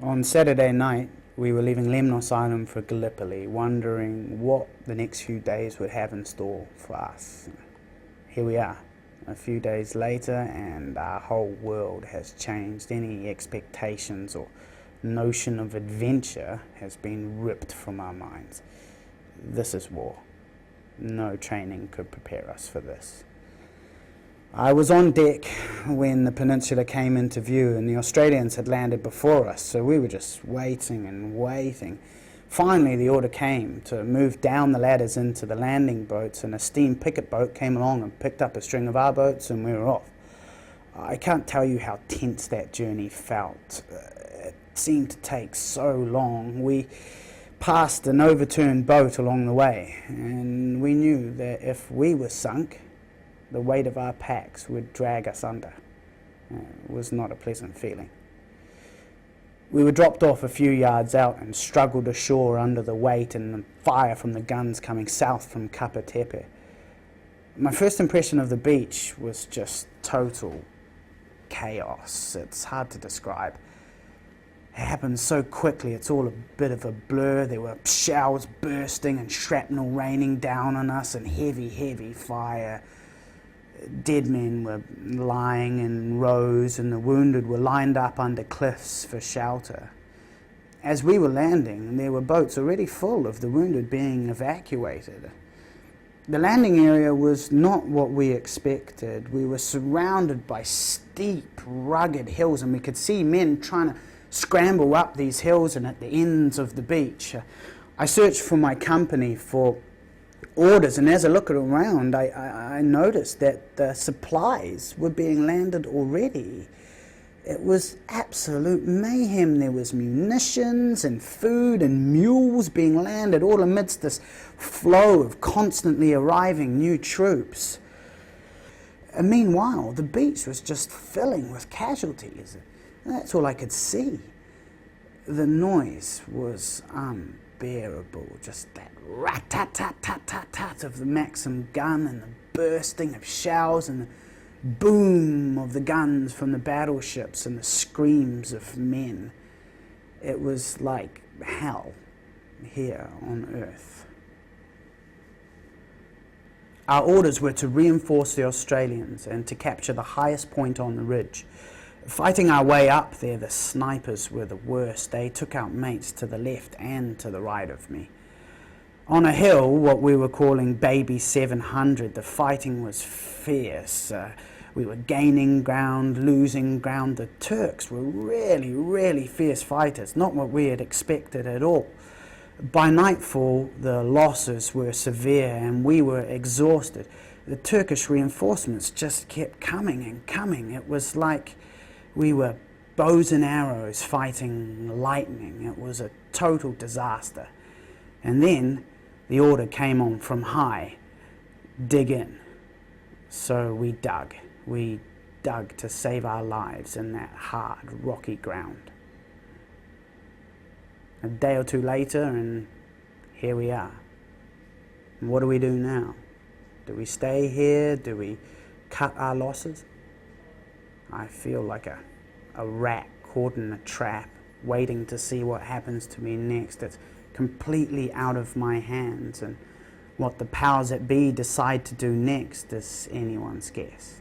On Saturday night, we were leaving Lemnos Island for Gallipoli, wondering what the next few days would have in store for us. Here we are, a few days later, and our whole world has changed. Any expectations or notion of adventure has been ripped from our minds. This is war. No training could prepare us for this. I was on deck when the peninsula came into view, and the Australians had landed before us, so we were just waiting and waiting. Finally, the order came to move down the ladders into the landing boats, and a steam picket boat came along and picked up a string of our boats, and we were off. I can't tell you how tense that journey felt. It seemed to take so long. We passed an overturned boat along the way, and we knew that if we were sunk, the weight of our packs would drag us under. It was not a pleasant feeling. We were dropped off a few yards out and struggled ashore under the weight and the fire from the guns coming south from Kapa Tepe. My first impression of the beach was just total chaos. It's hard to describe. It happened so quickly, it's all a bit of a blur. There were shells bursting and shrapnel raining down on us and heavy fire. Dead men were lying in rows, and the wounded were lined up under cliffs for shelter. As we were landing, there were boats already full of the wounded being evacuated. The landing area was not what we expected. We were surrounded by steep, rugged hills, and we could see men trying to scramble up these hills and at the ends of the beach. I searched for my company for orders, and as I looked around, I noticed that the supplies were being landed already. It was absolute mayhem. There was munitions and food and mules being landed, all amidst this flow of constantly arriving new troops. And meanwhile, the beach was just filling with casualties. That's all I could see. The noise was unbearable, just that rat-tat-tat-tat-tat-tat of the Maxim gun and the bursting of shells and the boom of the guns from the battleships and the screams of men. It was like hell here on Earth. Our orders were to reinforce the Australians and to capture the highest point on the ridge. Fighting our way up there, the snipers were the worst. They took out mates to the left and to the right of me. On a hill, what we were calling Baby 700, the fighting was fierce. We were gaining ground, losing ground. The Turks were really fierce fighters, not what we had expected at all. By nightfall, the losses were severe and we were exhausted. The Turkish reinforcements just kept coming and coming. It was like we were bows and arrows fighting lightning. It was a total disaster. And then the order came on from high, dig in. So we dug. We dug to save our lives in that hard, rocky ground. A day or two later, and here we are. And what do we do now? Do we stay here? Do we cut our losses? I feel like a rat caught in a trap, waiting to see what happens to me next. It's completely out of my hands, and what the powers that be decide to do next is anyone's guess.